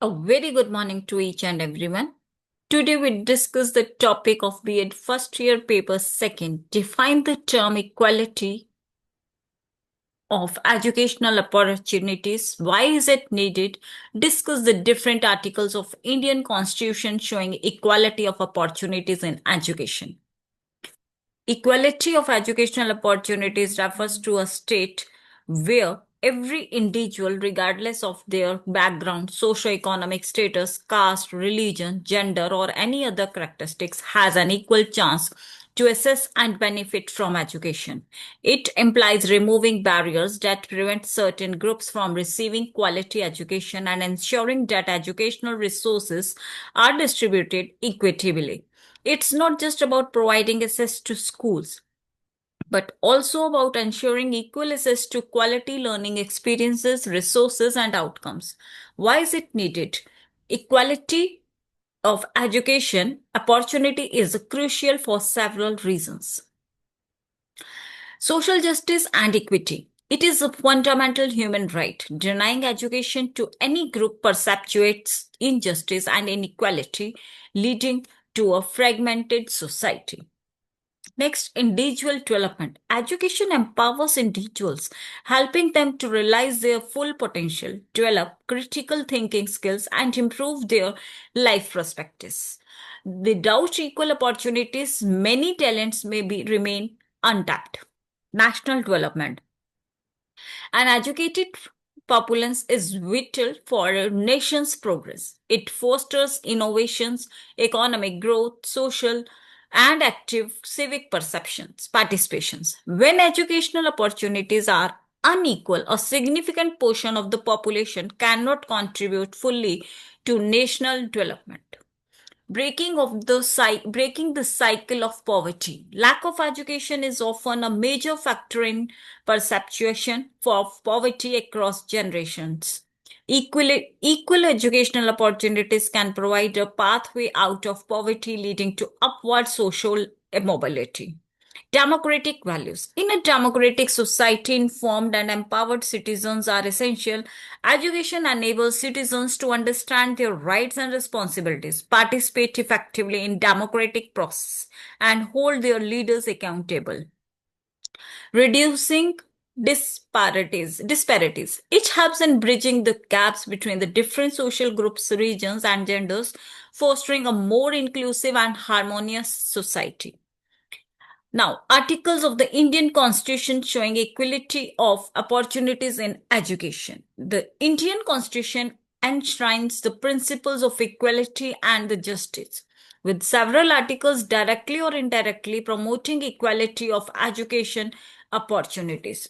A very good morning to each and everyone. Today we discuss the topic of B.Ed first year paper second. Define the term equality of educational opportunities. Why is it needed? Discuss the different articles of Indian Constitution showing equality of opportunities in education. Equality of educational opportunities refers to a state where every individual, regardless of their background, socioeconomic status, caste, religion, gender, or any other characteristics, has an equal chance to assess and benefit from education. It implies removing barriers that prevent certain groups from receiving quality education and ensuring that educational resources are distributed equitably. It's not just about providing access to schools, but also about ensuring equal access to quality learning experiences, resources, and outcomes. Why is it needed? Equality of education opportunity is crucial for several reasons. Social justice and equity. It is a fundamental human right. Denying education to any group perpetuates injustice and inequality, leading to a fragmented society. Next, individual development. Education empowers individuals, helping them to realize their full potential, develop critical thinking skills, and improve their life perspectives. Without equal opportunities, many talents may remain untapped. National development. An educated populace is vital for a nation's progress. It fosters innovations, economic growth, social and active civic participations. When educational opportunities are unequal, a significant portion of the population cannot contribute fully to national development. Breaking the cycle of poverty. Lack of education is often a major factor in perception of poverty across generations. Equal educational opportunities can provide a pathway out of poverty, leading to upward social mobility. Democratic values. In a democratic society, informed and empowered citizens are essential. Education enables citizens to understand their rights and responsibilities, participate effectively in democratic process, and hold their leaders accountable. Reducing disparities. It helps in bridging the gaps between the different social groups, regions, and genders, fostering a more inclusive and harmonious society. Now, articles of the Indian Constitution showing equality of opportunities in education. The Indian Constitution enshrines the principles of equality and the justice, with several articles directly or indirectly promoting equality of education opportunities.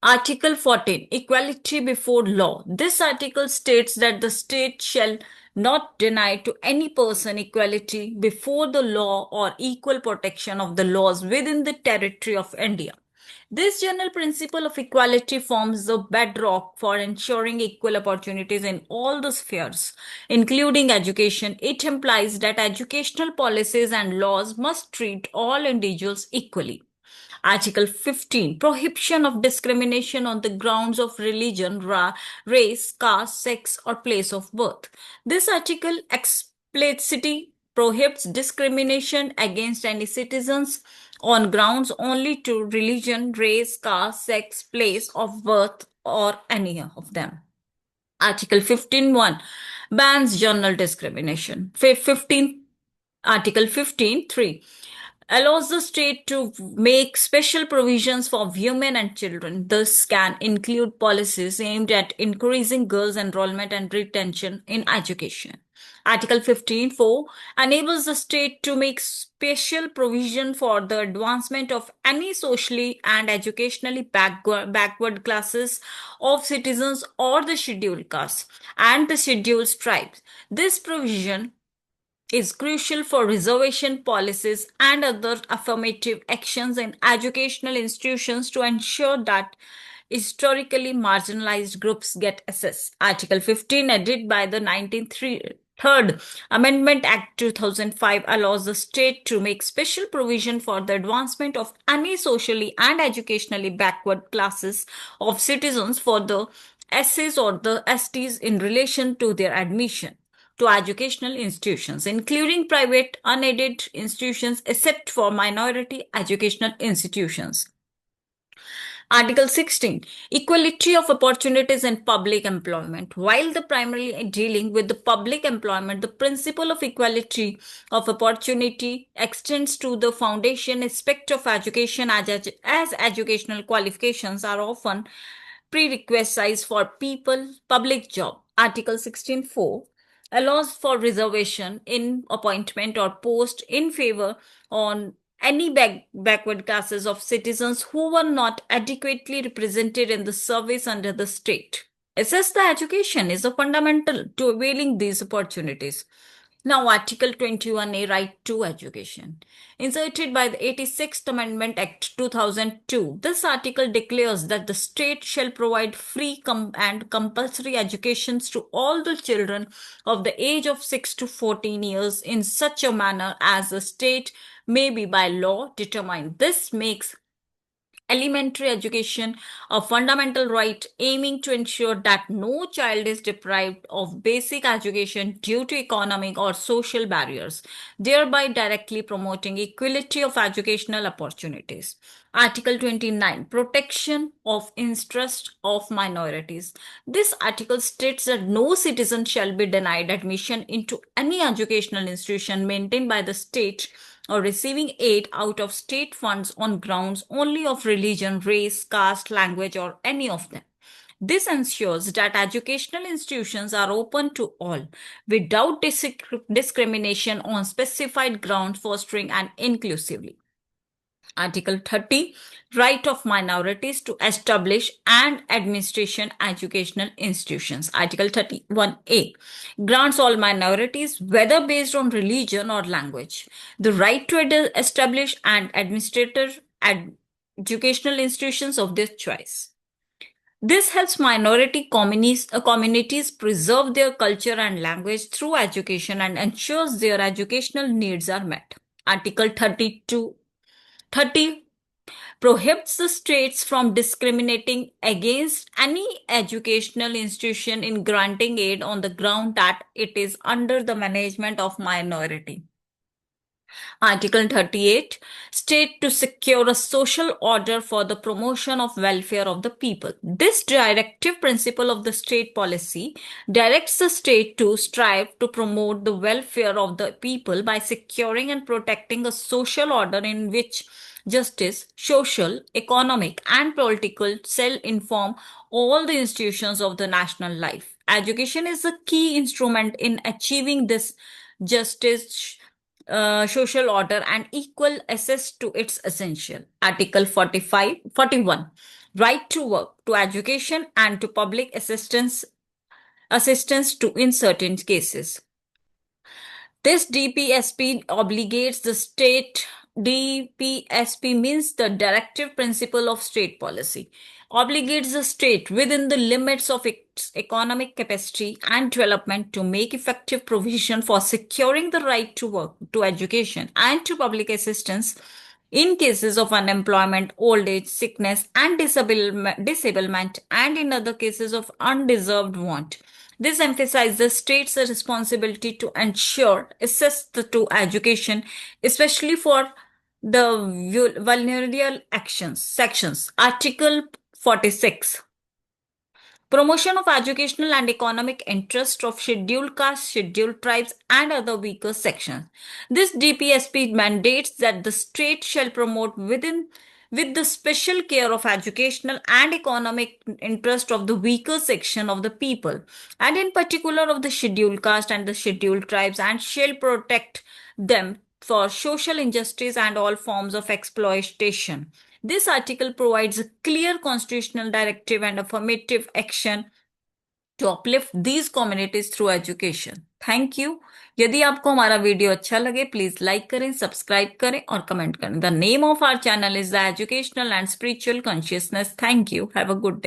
Article 14, Equality before law. This article states that the state shall not deny to any person equality before the law or equal protection of the laws within the territory of India. This general principle of equality forms the bedrock for ensuring equal opportunities in all the spheres, including education. It implies that educational policies and laws must treat all individuals equally. Article 15, Prohibition of discrimination on the grounds of religion, race, caste, sex, or place of birth. This article explicitly prohibits discrimination against any citizens on grounds only to religion, race, caste, sex, place of birth, or any of them. Article 15.1 bans general discrimination. 15 Article 15.3 allows the state to make special provisions for women and children. This can include policies aimed at increasing girls' enrollment and retention in education. Article 15.4 enables the state to make special provision for the advancement of any socially and educationally backward classes of citizens or the scheduled castes and the scheduled tribes. This provision is crucial for reservation policies and other affirmative actions in educational institutions to ensure that historically marginalized groups get access. Article 15, added by the 1933 Amendment Act 2005, allows the state to make special provision for the advancement of any socially and educationally backward classes of citizens for the S's or the STs in relation to their admission to educational institutions, including private unaided institutions except for minority educational institutions. Article 16, equality of opportunities in public employment. While the primarily dealing with the public employment, the principle of equality of opportunity extends to the foundation aspect of education as educational qualifications are often prerequisites for public job. Article 16.4 allows for reservation in appointment or post in favor on any backward classes of citizens who were not adequately represented in the service under the state. Assess the education is a fundamental to availing these opportunities. Now, Article 21A, Right to Education. Inserted by the 86th Amendment Act 2002, this article declares that the state shall provide free and compulsory educations to all the children of the age of 6 to 14 years in such a manner as the state may be by law determined. This makes elementary education a fundamental right, aiming to ensure that no child is deprived of basic education due to economic or social barriers, thereby directly promoting equality of educational opportunities. Article 29, protection of interest of minorities. This article states that no citizen shall be denied admission into any educational institution maintained by the state or receiving aid out of state funds on grounds only of religion, race, caste, language, or any of them. This ensures that educational institutions are open to all without discrimination on specified grounds, fostering and inclusively. Article 30, right of minorities to establish and administration educational institutions. Article 31A grants all minorities, whether based on religion or language, the right to establish and administrator educational institutions of their choice. This helps minority communities preserve their culture and language through education and ensures their educational needs are met. Article 30 prohibits the states from discriminating against any educational institution in granting aid on the ground that it is under the management of minority. Article 38 state to secure a social order for the promotion of welfare of the people. This directive principle of the state policy directs the state to strive to promote the welfare of the people by securing and protecting a social order in which justice, social, economic, and political shall inform all the institutions of the national life. Education is the key instrument in achieving this justice, social order, and equal access to its essential. Article 41, right to work, to education, and to public assistance to in certain cases. This DPSP obligates the state. DPSP means the directive principle of state policy, obligates the state within the limits of its economic capacity and development to make effective provision for securing the right to work, to education, and to public assistance in cases of unemployment, old age, sickness, and disablement, and in other cases of undeserved want. This emphasizes the state's responsibility to ensure access to education, especially for the vulnerable sections. Article 46. Promotion of educational and economic interest of scheduled castes, scheduled tribes, and other weaker sections. This DPSP mandates that the state shall promote with the special care of educational and economic interest of the weaker section of the people, and in particular of the scheduled caste and the scheduled tribes, and shall protect them for social injustice and all forms of exploitation. This article provides a clear constitutional directive and affirmative action to uplift these communities through education. Thank you. यदि आपको हमारा video अच्छा लगे please like करें, subscribe करें और comment करें. The name of our channel is the educational and spiritual consciousness. Thank you. Have a good day.